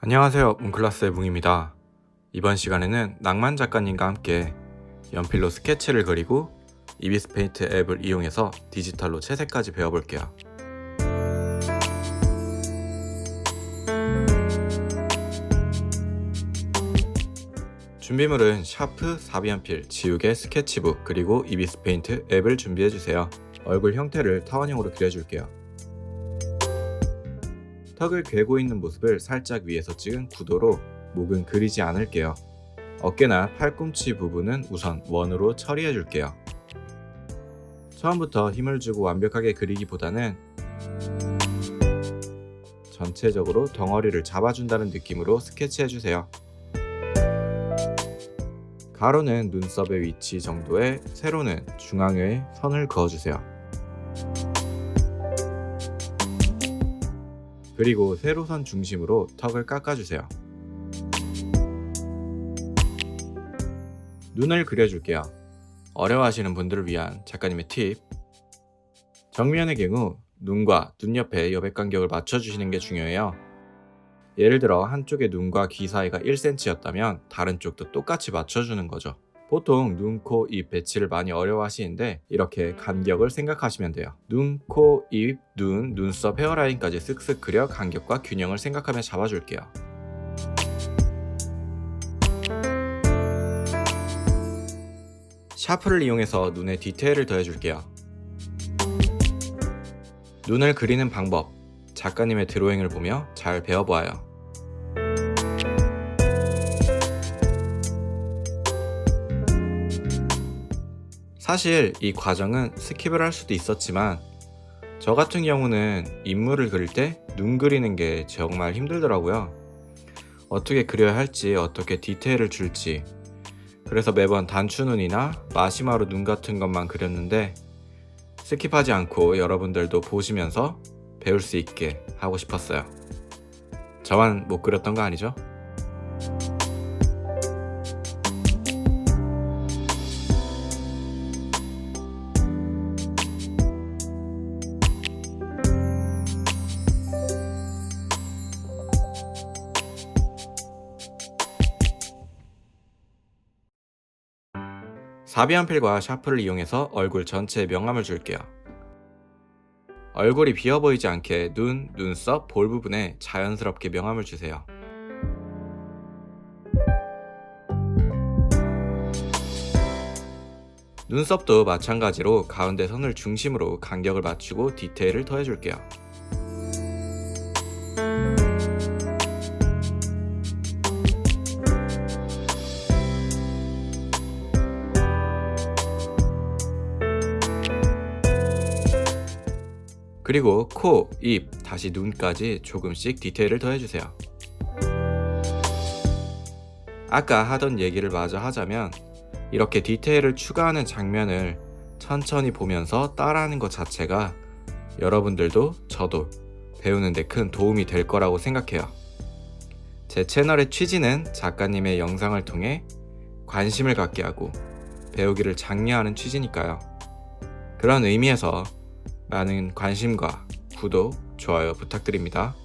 안녕하세요, 문클라스의 뭉입니다. 이번 시간에는 낭만 작가님과 함께 연필로 스케치를 그리고 이비스 페인트 앱을 이용해서 디지털로 채색까지 배워볼게요. 준비물은 샤프, 사비연필, 지우개, 스케치북, 그리고 이비스 페인트 앱을 준비해주세요. 얼굴 형태를 타원형으로 그려줄게요. 턱을 괴고 있는 모습을 살짝 위에서 찍은 구도로 목은 그리지 않을게요. 어깨나 팔꿈치 부분은 우선 원으로 처리해 줄게요. 처음부터 힘을 주고 완벽하게 그리기보다는 전체적으로 덩어리를 잡아준다는 느낌으로 스케치해 주세요. 가로는 눈썹의 위치 정도에 세로는 중앙에 선을 그어주세요. 그리고 세로선 중심으로 턱을 깎아주세요. 눈을 그려줄게요. 어려워하시는 분들을 위한 작가님의 팁. 정면의 경우 눈과 눈 옆에 여백 간격을 맞춰주시는 게 중요해요. 예를 들어 한쪽의 눈과 귀 사이가 1cm였다면 다른 쪽도 똑같이 맞춰주는 거죠. 보통 눈, 코, 입 배치를 많이 어려워하시는데 이렇게 간격을 생각하시면 돼요. 눈, 코, 입, 눈, 눈썹, 헤어라인까지 쓱쓱 그려 간격과 균형을 생각하며 잡아줄게요. 샤프를 이용해서 눈에 디테일을 더해줄게요. 눈을 그리는 방법, 작가님의 드로잉을 보며 잘 배워보아요. 사실 이 과정은 스킵을 할 수도 있었지만 저 같은 경우는 인물을 그릴 때 눈 그리는 게 정말 힘들더라고요. 어떻게 그려야 할지, 어떻게 디테일을 줄지, 그래서 매번 단추눈이나 마시마로 눈 같은 것만 그렸는데 스킵하지 않고 여러분들도 보시면서 배울 수 있게 하고 싶었어요. 저만 못 그렸던 거 아니죠? 사비연필과 샤프를 이용해서 얼굴 전체에 명암을 줄게요. 얼굴이 비어 보이지 않게 눈, 눈썹, 볼 부분에 자연스럽게 명암을 주세요. 눈썹도 마찬가지로 가운데 선을 중심으로 간격을 맞추고 디테일을 더해줄게요. 그리고 코, 입, 다시 눈까지 조금씩 디테일을 더해주세요. 아까 하던 얘기를 마저 하자면 이렇게 디테일을 추가하는 장면을 천천히 보면서 따라하는 것 자체가 여러분들도 저도 배우는 데 큰 도움이 될 거라고 생각해요. 제 채널의 취지는 작가님의 영상을 통해 관심을 갖게 하고 배우기를 장려하는 취지니까요. 그런 의미에서 많은 관심과 구독, 좋아요 부탁드립니다.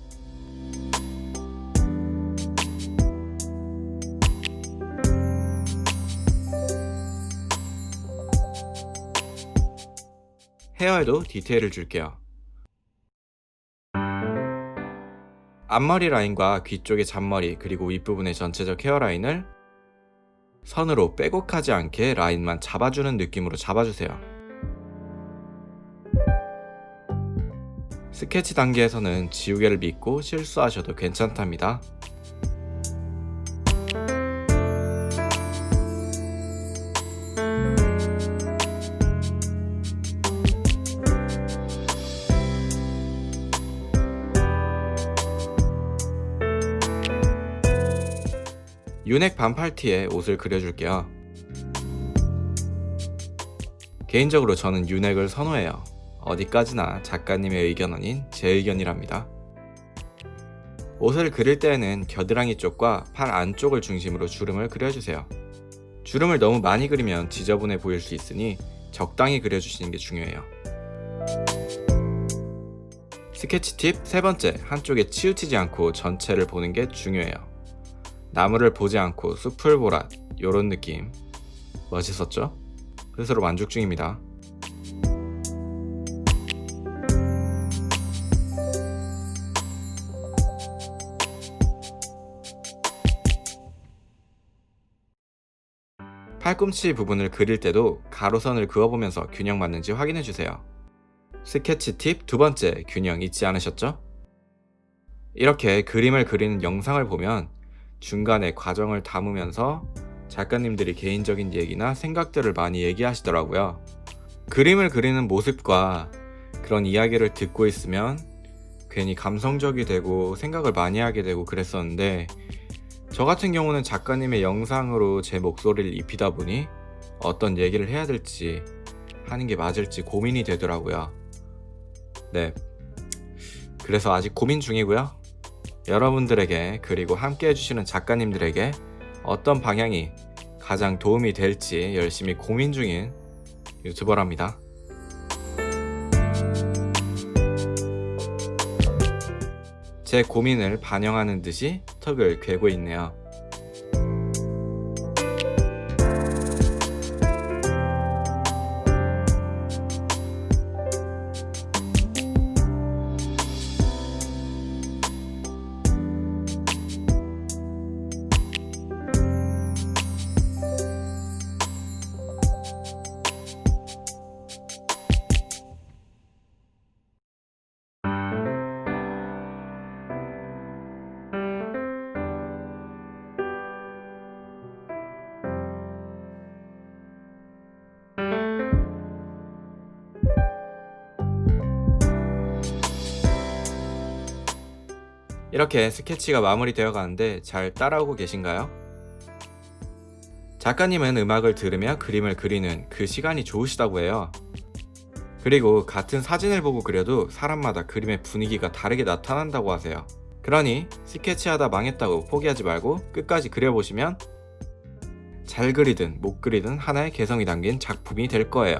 헤어에도 디테일을 줄게요. 앞머리 라인과 귀 쪽의 잔머리 그리고 윗부분의 전체적 헤어라인을 선으로 빼곡하지 않게 라인만 잡아주는 느낌으로 잡아주세요. 스케치 단계에서는 지우개를 믿고 실수하셔도 괜찮답니다. 유넥 반팔티에 옷을 그려줄게요. 개인적으로 저는 유넥을 선호해요. 어디까지나 작가님의 의견 아닌 제 의견이랍니다. 옷을 그릴 때에는 겨드랑이 쪽과 팔 안쪽을 중심으로 주름을 그려주세요. 주름을 너무 많이 그리면 지저분해 보일 수 있으니 적당히 그려주시는 게 중요해요. 스케치 팁 세 번째, 한쪽에 치우치지 않고 전체를 보는 게 중요해요. 나무를 보지 않고 숲을 보라, 요런 느낌. 멋있었죠? 스스로 만족 중입니다. 팔꿈치 부분을 그릴 때도 가로선을 그어보면서 균형 맞는지 확인해주세요. 스케치 팁 두 번째, 균형 잊지 않으셨죠? 이렇게 그림을 그리는 영상을 보면 중간에 과정을 담으면서 작가님들이 개인적인 얘기나 생각들을 많이 얘기하시더라고요. 그림을 그리는 모습과 그런 이야기를 듣고 있으면 괜히 감성적이 되고 생각을 많이 하게 되고 그랬었는데, 저 같은 경우는 작가님의 영상으로 제 목소리를 입히다 보니 어떤 얘기를 해야 될지, 하는 게 맞을지 고민이 되더라고요. 네, 그래서 아직 고민 중이고요. 여러분들에게, 그리고 함께 해주시는 작가님들에게 어떤 방향이 가장 도움이 될지 열심히 고민 중인 유튜버랍니다. 제 고민을 반영하는 듯이 턱을 괴고 있네요. 이렇게 스케치가 마무리되어 가는데 잘 따라오고 계신가요? 작가님은 음악을 들으며 그림을 그리는 그 시간이 좋으시다고 해요. 그리고 같은 사진을 보고 그려도 사람마다 그림의 분위기가 다르게 나타난다고 하세요. 그러니 스케치하다 망했다고 포기하지 말고 끝까지 그려보시면 잘 그리든 못 그리든 하나의 개성이 담긴 작품이 될 거예요.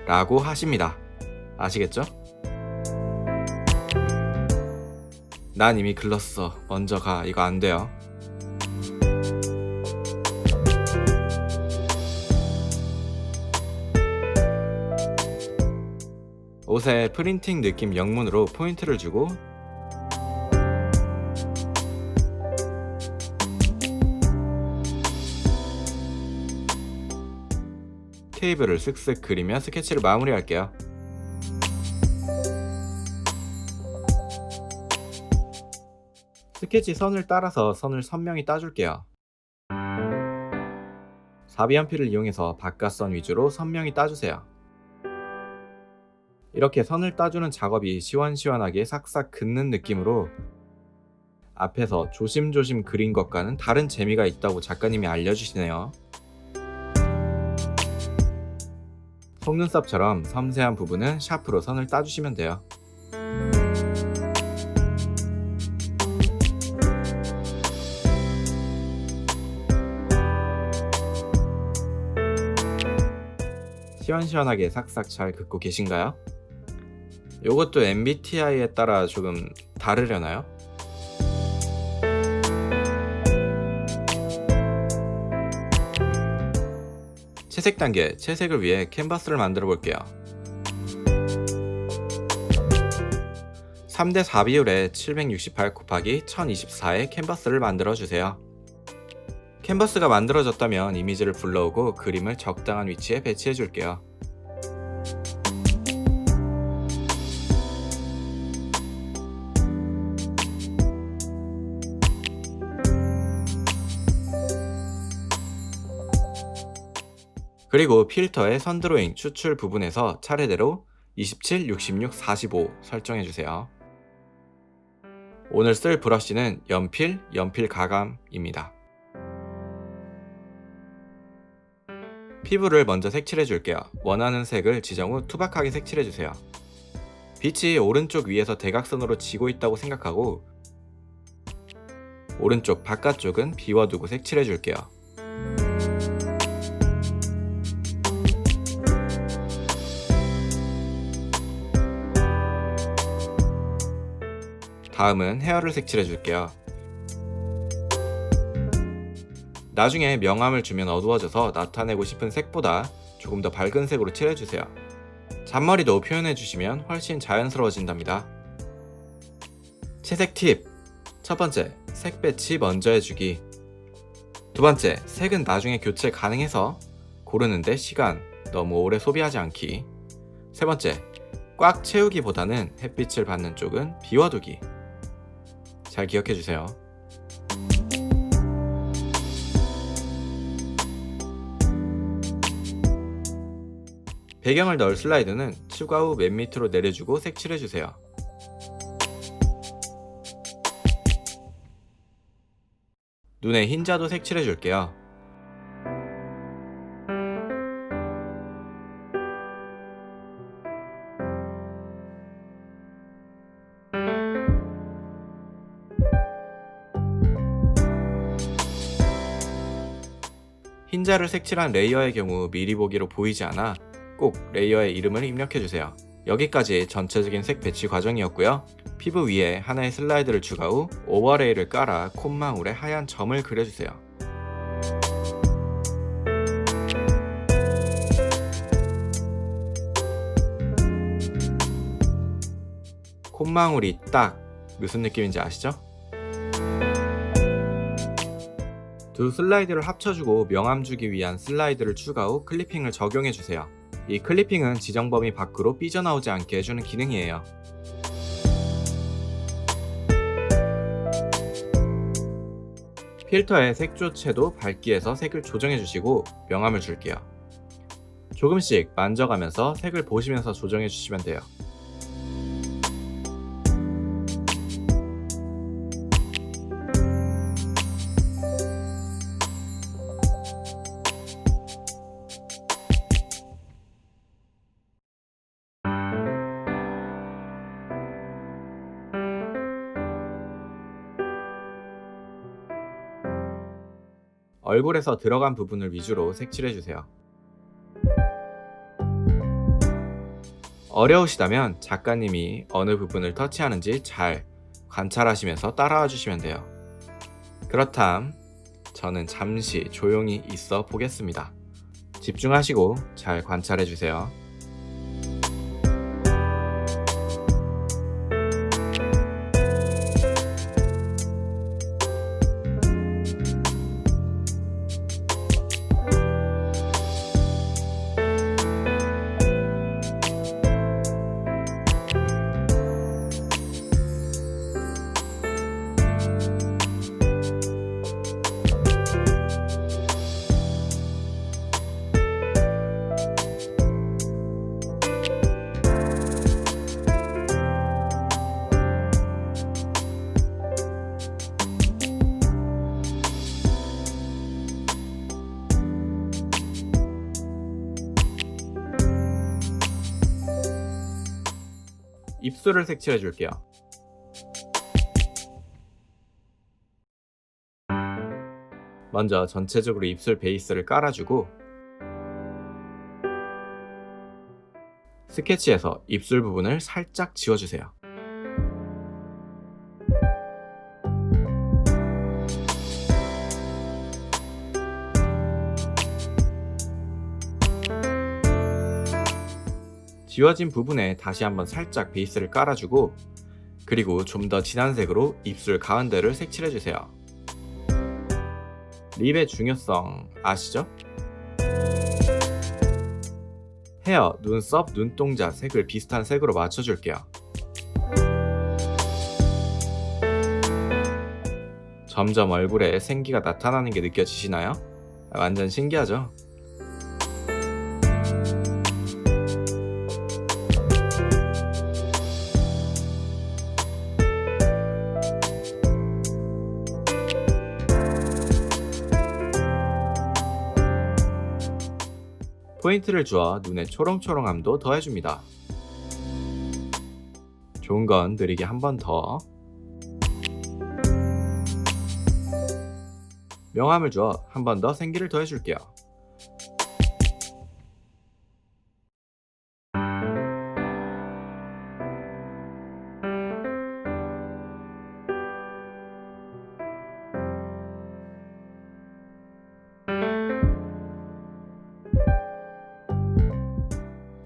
라고 하십니다. 아시겠죠? 난 이미 글렀어. 먼저 가. 이거 안 돼요. 옷에 프린팅 느낌 영문으로 포인트를 주고 케이블을 쓱쓱 그리며 스케치를 마무리할게요. 스케치 선을 따라서 선을 선명히 따줄게요. 사비연필을 이용해서 바깥선 위주로 선명히 따주세요. 이렇게 선을 따주는 작업이 시원시원하게 싹싹 긋는 느낌으로 앞에서 조심조심 그린 것과는 다른 재미가 있다고 작가님이 알려주시네요. 속눈썹처럼 섬세한 부분은 샤프로 선을 따주시면 돼요. 시원시원하게 싹싹 잘 긋고 계신가요? 요것도 MBTI에 따라 조금 다르려나요? 채색 단계, 채색을 위해 캔버스를 만들어 볼게요. 3대4 비율의 768 곱하기 1024의 캔버스를 만들어 주세요. 캔버스가 만들어졌다면 이미지를 불러오고 그림을 적당한 위치에 배치해 줄게요. 그리고 필터의 선드로잉 추출 부분에서 차례대로 27, 66, 45 설정해주세요. 오늘 쓸 브러쉬는 연필 가감입니다. 피부를 먼저 색칠해줄게요. 원하는 색을 지정 후 투박하게 색칠해주세요. 빛이 오른쪽 위에서 대각선으로 지고 있다고 생각하고 오른쪽 바깥쪽은 비워두고 색칠해줄게요. 다음은 헤어를 색칠해 줄게요. 나중에 명암을 주면 어두워져서 나타내고 싶은 색보다 조금 더 밝은 색으로 칠해주세요. 잔머리도 표현해주시면 훨씬 자연스러워진답니다. 채색 팁! 첫 번째, 색 배치 먼저 해주기. 두 번째, 색은 나중에 교체 가능해서 고르는데 시간 너무 오래 소비하지 않기. 세 번째, 꽉 채우기보다는 햇빛을 받는 쪽은 비워두기. 잘 기억해주세요. 배경을 넣을 슬라이드는 추가 후 맨 밑으로 내려주고 색칠해주세요. 눈의 흰자도 색칠해줄게요. 흰자를 색칠한 레이어의 경우 미리 보기로 보이지 않아 꼭 레이어의 이름을 입력해주세요. 여기까지 전체적인 색 배치 과정이었고요. 피부 위에 하나의 슬라이드를 추가 후 오버레이를 깔아 콧망울에 하얀 점을 그려주세요. 콧망울이 딱 무슨 느낌인지 아시죠? 두 슬라이드를 합쳐주고 명암 주기 위한 슬라이드를 추가 후 클리핑을 적용해주세요. 이 클리핑은 지정 범위 밖으로 삐져나오지 않게 해주는 기능이에요. 필터의 색조채도 밝기에서 색을 조정해주시고 명암을 줄게요. 조금씩 만져가면서 색을 보시면서 조정해주시면 돼요. 얼굴에서 들어간 부분을 위주로 색칠해주세요. 어려우시다면 작가님이 어느 부분을 터치하는지 잘 관찰하시면서 따라와 주시면 돼요. 그렇담 저는 잠시 조용히 있어 보겠습니다. 집중하시고 잘 관찰해주세요. 입술을 색칠해 줄게요. 먼저 전체적으로 입술 베이스를 깔아주고 스케치에서 입술 부분을 살짝 지워주세요. 지워진 부분에 다시 한번 살짝 베이스를 깔아주고 그리고 좀 더 진한 색으로 입술 가운데를 색칠해주세요. 립의 중요성 아시죠? 헤어, 눈썹, 눈동자 색을 비슷한 색으로 맞춰줄게요. 점점 얼굴에 생기가 나타나는 게 느껴지시나요? 완전 신기하죠? 포인트를 주어 눈의 초롱초롱함도 더해줍니다. 좋은 건 느리게 한 번 더. 명암을 주어 한 번 더 생기를 더해줄게요.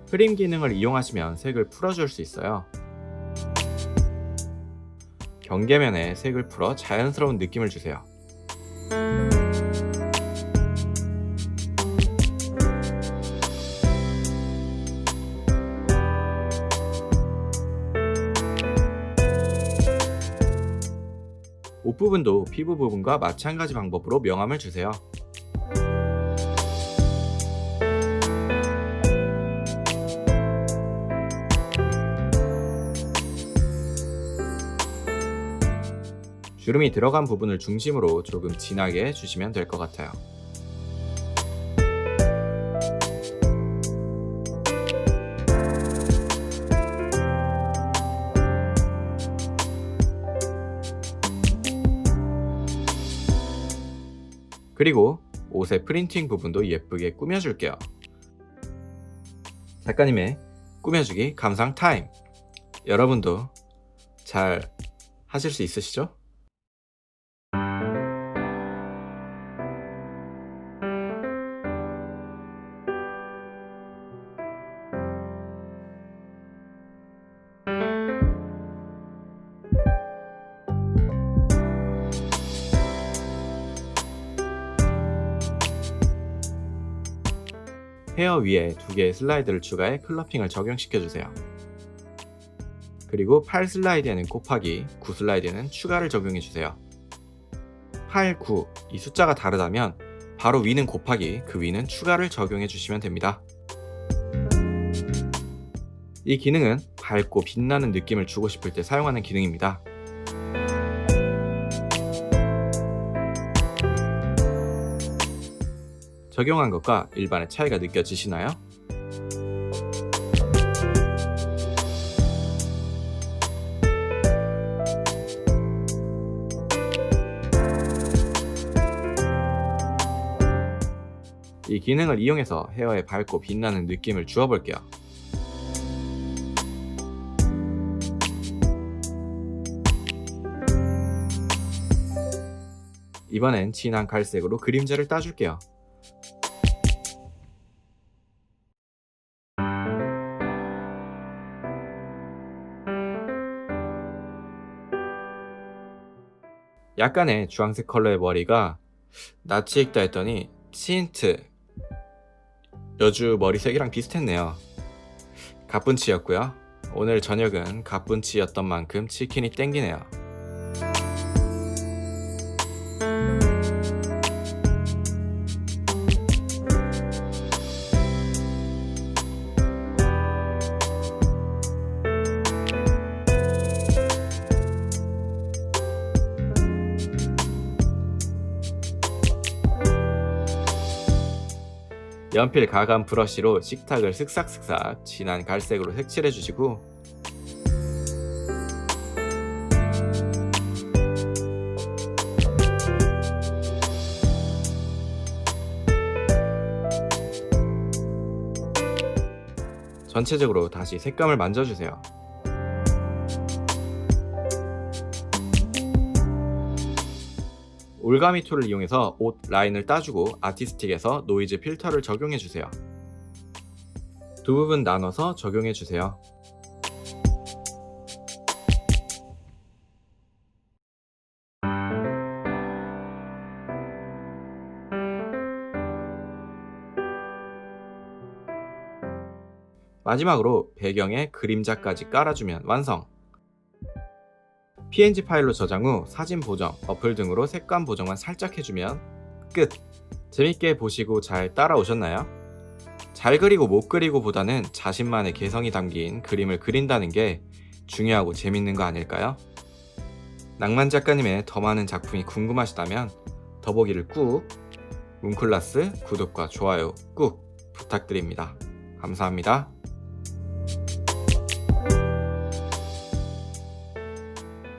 흐림 기능을 이용하시면 색을 풀어줄 수 있어요. 경계면에 색을 풀어 자연스러운 느낌을 주세요. 옷 부분도 피부 부분과 마찬가지 방법으로 명암을 주세요. 주름이 들어간 부분을 중심으로 조금 진하게 주시면 될 것 같아요. 그리고 옷의 프린팅 부분도 예쁘게 꾸며줄게요. 작가님의 꾸며주기 감상 타임! 여러분도 잘 하실 수 있으시죠? 헤어 위에 2개의 슬라이드를 추가해 클러핑을 적용시켜주세요. 그리고 8 슬라이드에는 곱하기, 9 슬라이드에는 추가를 적용해주세요. 8, 9, 이 숫자가 다르다면 바로 위는 곱하기, 그 위는 추가를 적용해주시면 됩니다. 이 기능은 밝고 빛나는 느낌을 주고 싶을 때 사용하는 기능입니다. 적용한 것과 일반의 차이가 느껴지시나요? 이 기능을 이용해서 헤어에 밝고 빛나는 느낌을 주어볼게요. 이번엔 진한 갈색으로 그림자를 따줄게요. 약간의 주황색 컬러의 머리가 낯이 익다 했더니 치인트 여주 머리색이랑 비슷했네요. 가뿐치였고요. 오늘 저녁은 가뿐치였던 만큼 치킨이 땡기네요. 연필 가감 브러쉬로 식탁을 슥싹슥싹 진한 갈색으로 색칠해 주시고 전체적으로 다시 색감을 만져주세요. 올가미 툴을 이용해서 옷 라인을 따주고 아티스틱에서 노이즈 필터를 적용해주세요. 두 부분 나눠서 적용해주세요. 마지막으로 배경에 그림자까지 깔아주면 완성! PNG 파일로 저장 후 사진 보정, 어플 등으로 색감 보정만 살짝 해주면 끝! 재밌게 보시고 잘 따라오셨나요? 잘 그리고 못 그리고 보다는 자신만의 개성이 담긴 그림을 그린다는 게 중요하고 재밌는 거 아닐까요? 낭만 작가님의 더 많은 작품이 궁금하시다면 더보기를 꾹! 문클라스 구독과 좋아요 꾹 부탁드립니다. 감사합니다.